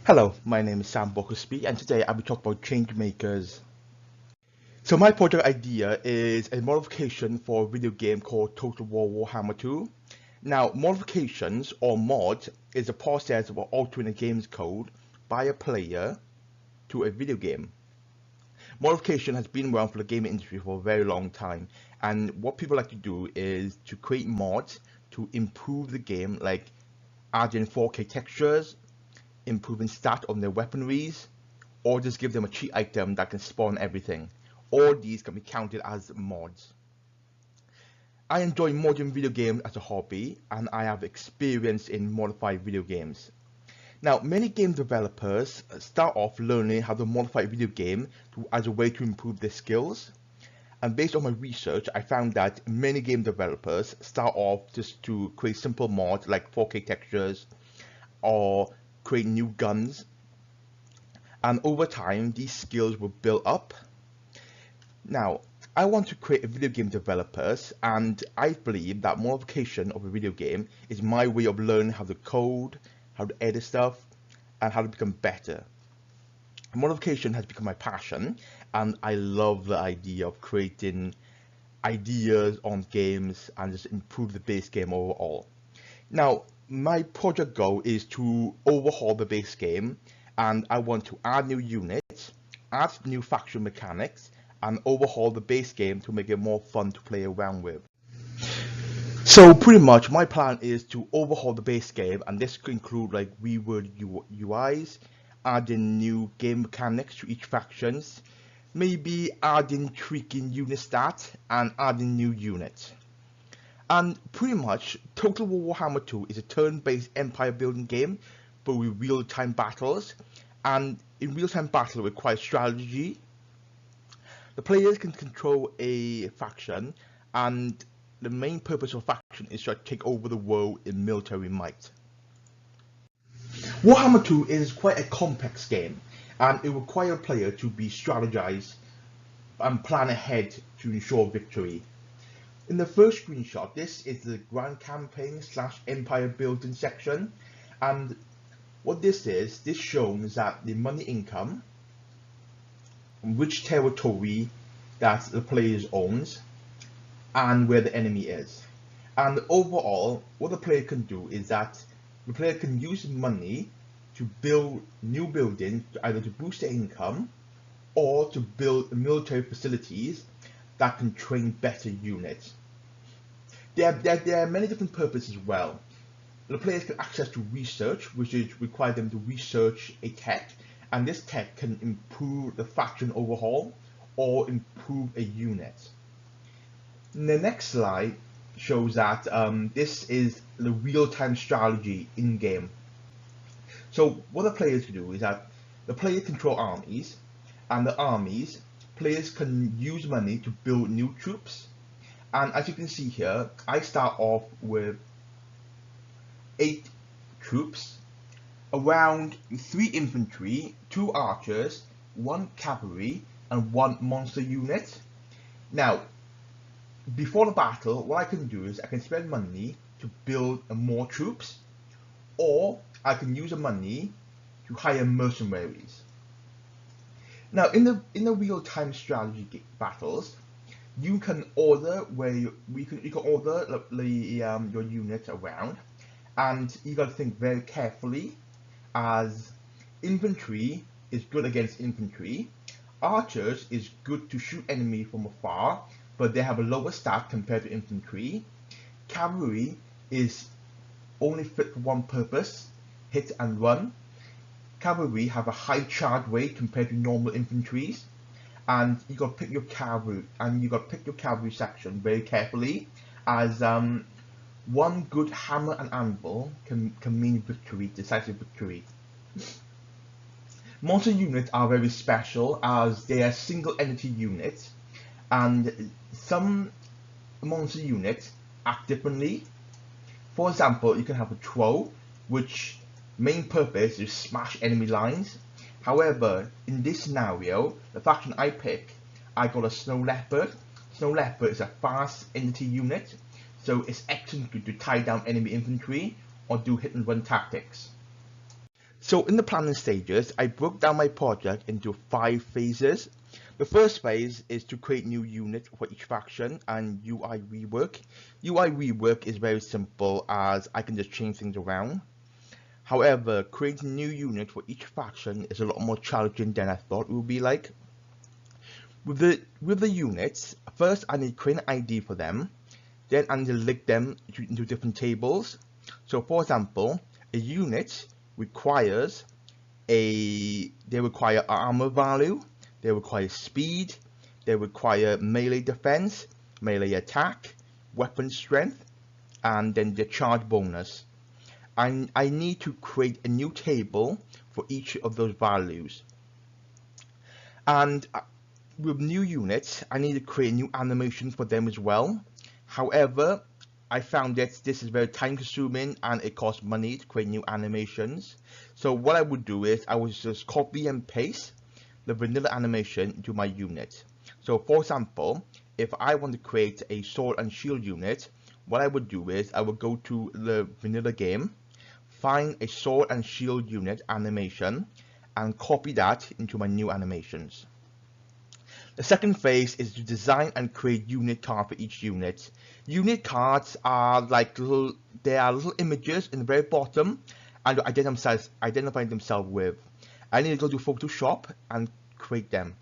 Hello, my name is Sam Bokusby, and today I'll be talking about Changemakers. So my project idea is a modification for a video game called Total War Warhammer 2. Now, modifications or mod is a process of altering a game's code by a player to a video game. Modification has been around for the gaming industry for a very long time, and what people like to do is to create mods to improve the game, like adding 4K textures, improving stat on their weaponries, or just give them a cheat item that can spawn everything. All these can be counted as mods. I enjoy modding video games as a hobby, and I have experience in modified video games. Now, many game developers start off learning how to modify a video game as a way to improve their skills. And based on my research, I found that many game developers start off just to create simple mods like 4K textures or create new guns, and over time these skills will build up. Now, I want to create a video game developers, and I believe that modification of a video game is my way of learning how to code, how to edit stuff, and how to become better. Modification has become my passion, and I love the idea of creating ideas on games and just improve the base game overall. Now, my project goal is to overhaul the base game, and I want to add new units, add new faction mechanics, and overhaul the base game to make it more fun to play around with. So pretty much my plan is to overhaul the base game, and this could include like reword UIs, adding new game mechanics to each factions, maybe adding tweaking unit stats, and adding new units. And pretty much, Total War Warhammer 2 is a turn-based empire building game, but with real-time battles. And in real-time battle, it requires strategy. The players can control a faction, and the main purpose of a faction is to take over the world in military might. Warhammer 2 is quite a complex game, and it requires a player to be strategized and plan ahead to ensure victory. In the first screenshot, this is the Grand Campaign / Empire Building section, and what this shows that the money income, which territory that the player owns, and where the enemy is. And overall, what the player can do is that the player can use money to build new buildings, either to boost their income or to build military facilities that can train better units. There are many different purposes as well. The players can access to research, which is require them to research a tech, and this tech can improve the faction overhaul or improve a unit. The next slide shows that this is the real-time strategy in game. So what the players can do is that the players control armies, and the armies, players can use money to build new troops. And as you can see here, I start off with 8 troops, around 3 infantry, 2 archers, 1 cavalry, and 1 monster unit. Now, before the battle, what I can do is I can spend money to build more troops, or I can use the money to hire mercenaries. Now, in the real-time strategy battles, you can order you can order your units around, and you got to think very carefully, as infantry is good against infantry, archers is good to shoot enemy from afar, but they have a lower stat compared to infantry. Cavalry is only fit for one purpose, hit and run. Cavalry have a high charge rate compared to normal infantries, and you got to pick your cavalry, section very carefully, as one good hammer and anvil can mean victory, decisive victory. Monster units are very special as they are single entity units, and some monster units act differently. For example, you can have a troll, which main purpose is smash enemy lines. However, in this scenario, the faction I pick, I got a Snow Leopard. Snow Leopard is a fast entity unit, so it's excellent to tie down enemy infantry or do hit and run tactics. So in the planning stages, I broke down my project into 5 phases. The first phase is to create new units for each faction and UI rework. UI rework is very simple as I can just change things around. However, creating new units for each faction is a lot more challenging than I thought it would be like. With the units, first I need to create an ID for them, then I need to link them into different tables. So for example, a unit requires they require armor value, they require speed, they require melee defense, melee attack, weapon strength, and then the charge bonus. I need to create a new table for each of those values. And with new units, I need to create new animations for them as well. However, I found that this is very time consuming and it costs money to create new animations. So what I would do is I would just copy and paste the vanilla animation into my unit. So for example, if I want to create a sword and shield unit, what I would do is I would go to the vanilla game, find a sword and shield unit animation, and copy that into my new animations. The second phase is to design and create unit cards for each unit. Unit cards are like little images in the very bottom and identify themselves with. I need to go to Photoshop and create them.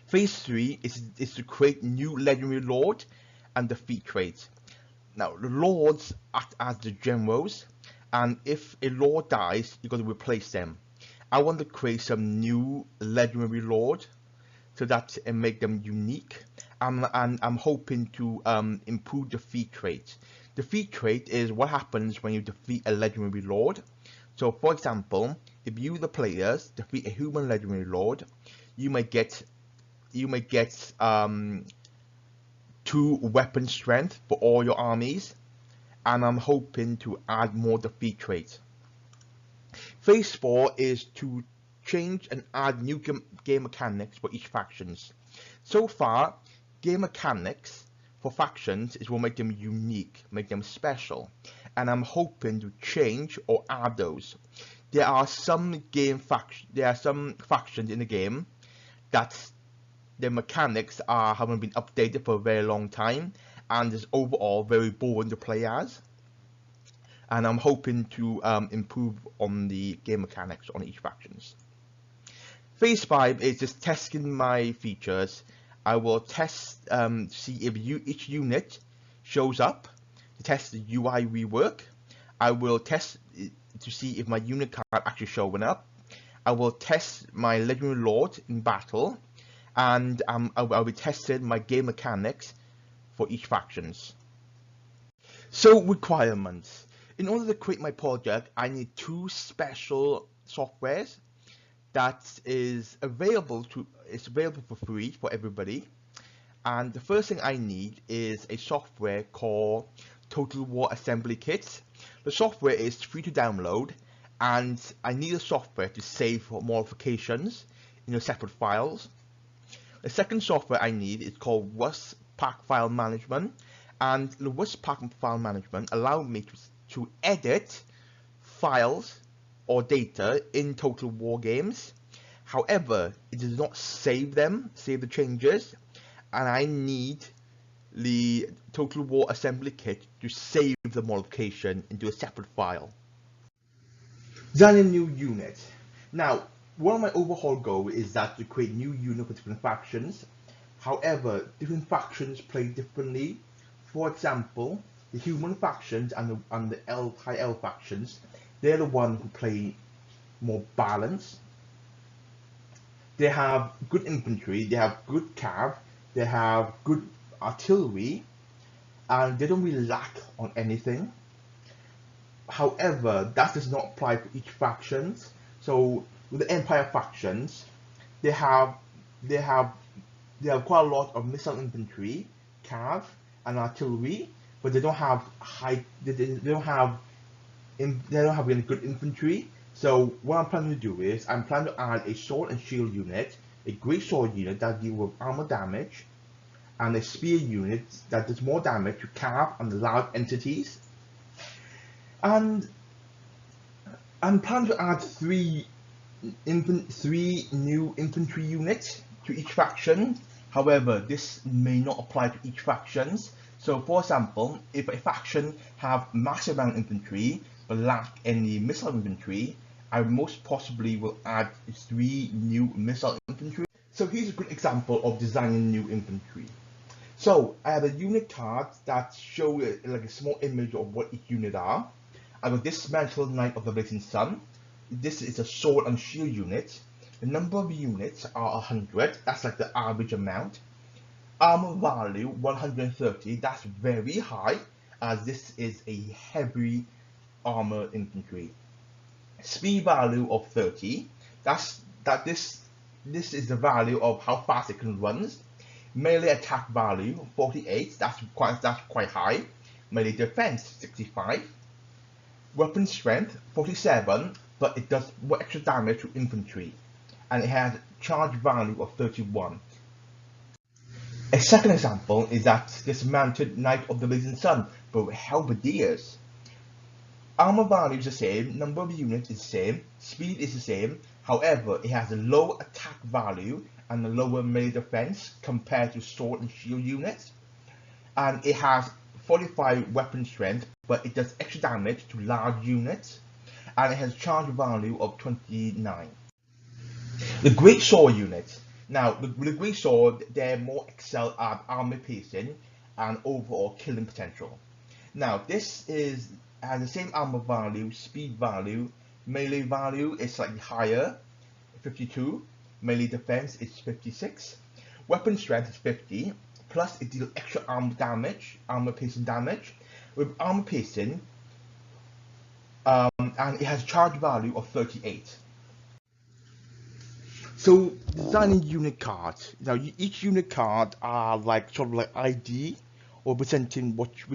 Phase 3 is to create new legendary lord and defeat traits. Now the lords act as the generals, and if a lord dies, you're going to replace them. I want to create some new legendary lord so that and make them unique. And I'm hoping to improve defeat trait. Defeat trait is what happens when you defeat a legendary lord. So for example, if you the players defeat a human legendary lord, you may get 2 weapon strength for all your armies, and I'm hoping to add more defeat traits. Phase 4 is to change and add new game mechanics for each factions. So far, game mechanics for factions is what make them unique, make them special, and I'm hoping to change or add those. There are some factions in the game that their mechanics haven't been updated for a very long time and is overall very boring to play as. And I'm hoping to improve on the game mechanics on each factions. Phase 5 is just testing my features. I will test to see if each unit shows up, to test the UI rework. I will test to see if my unit card actually showing up. I will test my legendary lord in battle, and I'll be testing my game mechanics for each factions. So requirements. In order to create my project, I need 2 special softwares that is available for free for everybody. And the first thing I need is a software called Total War Assembly Kit. The software is free to download, and I need a software to save modifications in separate files. The second software I need is called Rust Pack File Management, and the Rust Pack File Management allows me to edit files or data in Total War games. However, it does not save the changes, and I need the Total War Assembly Kit to save the modification into a separate file. Design a new unit. Now, one of my overall goals is that to create new units for different factions. However, different factions play differently. For example, the human factions and the high elf factions, they're the ones who play more balanced. They have good infantry, they have good cav, they have good artillery, and they don't really lack on anything. However, that does not apply for each factions. So with the Empire factions, they have quite a lot of missile infantry, cav, and artillery, but they don't have really good infantry. So what I'm planning to do is I'm planning to add a sword and shield unit, a great sword unit that deals with armor damage, and a spear unit that does more damage to cav and large entities. And I'm planning to add three new infantry units to each faction. However, this may not apply to each factions. So for example, if a faction have massive amount of infantry but lack any missile infantry, I most possibly will add three new missile infantry. So here's a good example of designing new infantry. So I have a unit card that show like a small image of what each unit are. I will dismantle Knight of the Blazing Sun. This is a sword and shield unit. The number of units are 100. That's like the average amount. Armor value 130. That's very high, as this is a heavy armor infantry. Speed value of 30. This is the value of how fast it can run. Melee attack value 48. That's quite high. Melee defense 65. Weapon strength 47, but it does more extra damage to infantry, and it has charge value of 31. A second example is that this mounted Knight of the Blazing Sun, but with halberdiers. Armor value is the same, number of units is the same, speed is the same, however it has a low attack value and a lower melee defense compared to sword and shield units, and it has 45 weapon strength, but it does extra damage to large units, and it has charge value of 29. The Great Sword unit. Now, the Great Sword, they're more excel at armor piercing and overall killing potential. Now, this has the same armor value, speed value, melee value is slightly higher, 52. Melee defense is 56. Weapon strength is 50. Plus, it deals extra armor piercing damage, with armor piercing, and it has charge value of 38. So, designing unit cards. Now, each unit card are like sort of like ID, or representing which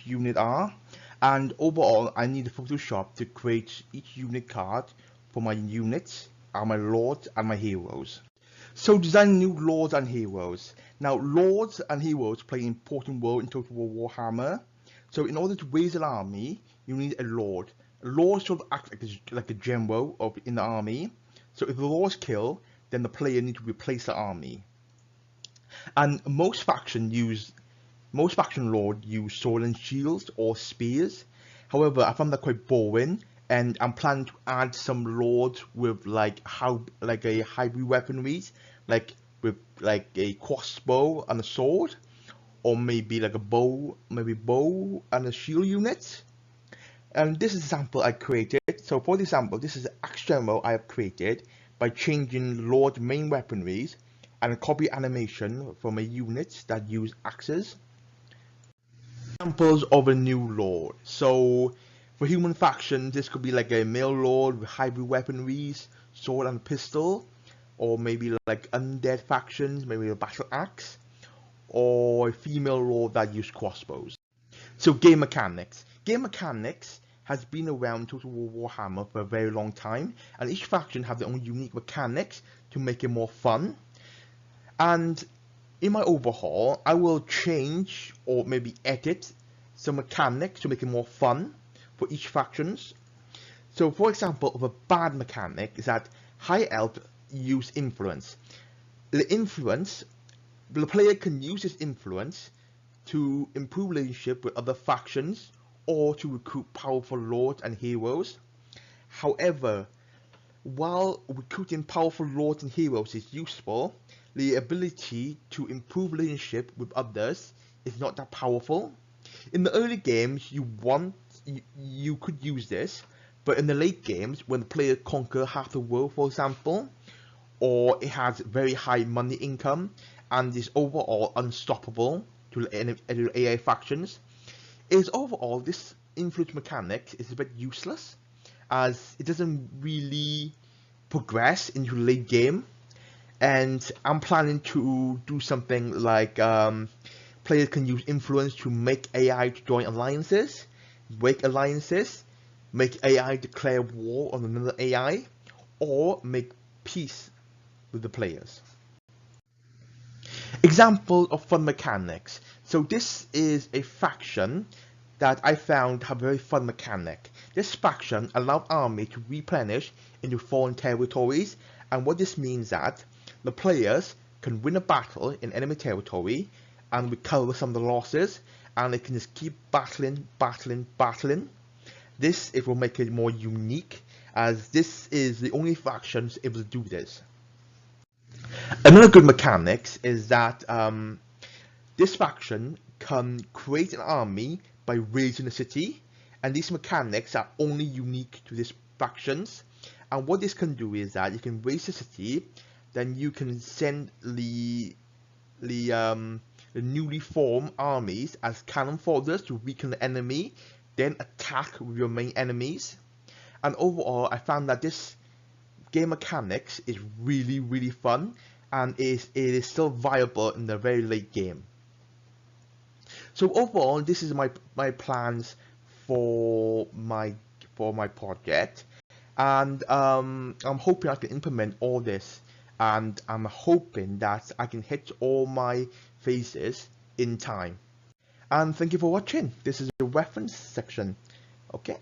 unit are, and overall, I need Photoshop to create each unit card for my units, my lords, and my heroes. So designing new lords and heroes. Now lords and heroes play an important role in Total War Warhammer. So in order to raise an army, you need a lord. A lord sort of acts like a general in the army. So if the lord is killed, then the player needs to replace the army. And most faction lords use sword and shields or spears. However, I found that quite boring, and I'm planning to add some lords with like a hybrid weaponries, like with like a crossbow and a sword, or maybe like a bow and a shield unit. And this is an example I created. So for example, this is an axe general I have created by changing lord main weaponries and a copy animation from a unit that use axes. Examples of a new lord. So for human factions, this could be like a male lord with hybrid weaponries, sword and pistol, or maybe like undead factions, maybe a battle axe, or a female lord that use crossbows. So game mechanics. Game mechanics has been around Total War Warhammer for a very long time, and each faction have their own unique mechanics to make it more fun. And in my overhaul, I will change or maybe edit some mechanics to make it more fun for each factions. So for example, of a bad mechanic is that High Elf use influence. The player can use this influence to improve relationship with other factions or to recruit powerful lords and heroes. However, while recruiting powerful lords and heroes is useful, the ability to improve relationship with others is not that powerful. In the early games, you could use this, but in the late games, when the player conquer half the world, for example, or it has very high money income and is overall unstoppable to AI factions, overall this influence mechanic is a bit useless, as it doesn't really progress into the late game. And I'm planning to do something like players can use influence to make AI to join alliances, break alliances, make AI declare war on another AI, or make peace with the players. Example of fun mechanics. So this is a faction that I found have a very fun mechanic. This faction allowed army to replenish into foreign territories, and what this means that the players can win a battle in enemy territory and recover some of the losses, and they can just keep battling. This it will make it more unique, as this is the only faction able to do this. Another good mechanics is that this faction can create an army by raising a city, and these mechanics are only unique to these factions. And what this can do is that you can raise a city, then you can send the newly formed armies as cannon fodder to weaken the enemy, then attack with your main enemies. And overall, I found that this game mechanics is really fun, and it is still viable in the very late game. So overall, this is my plans for my project, and I'm hoping I can implement all this, and I'm hoping that I can hit all my phases in time. And thank you for watching. This is the reference section. Okay.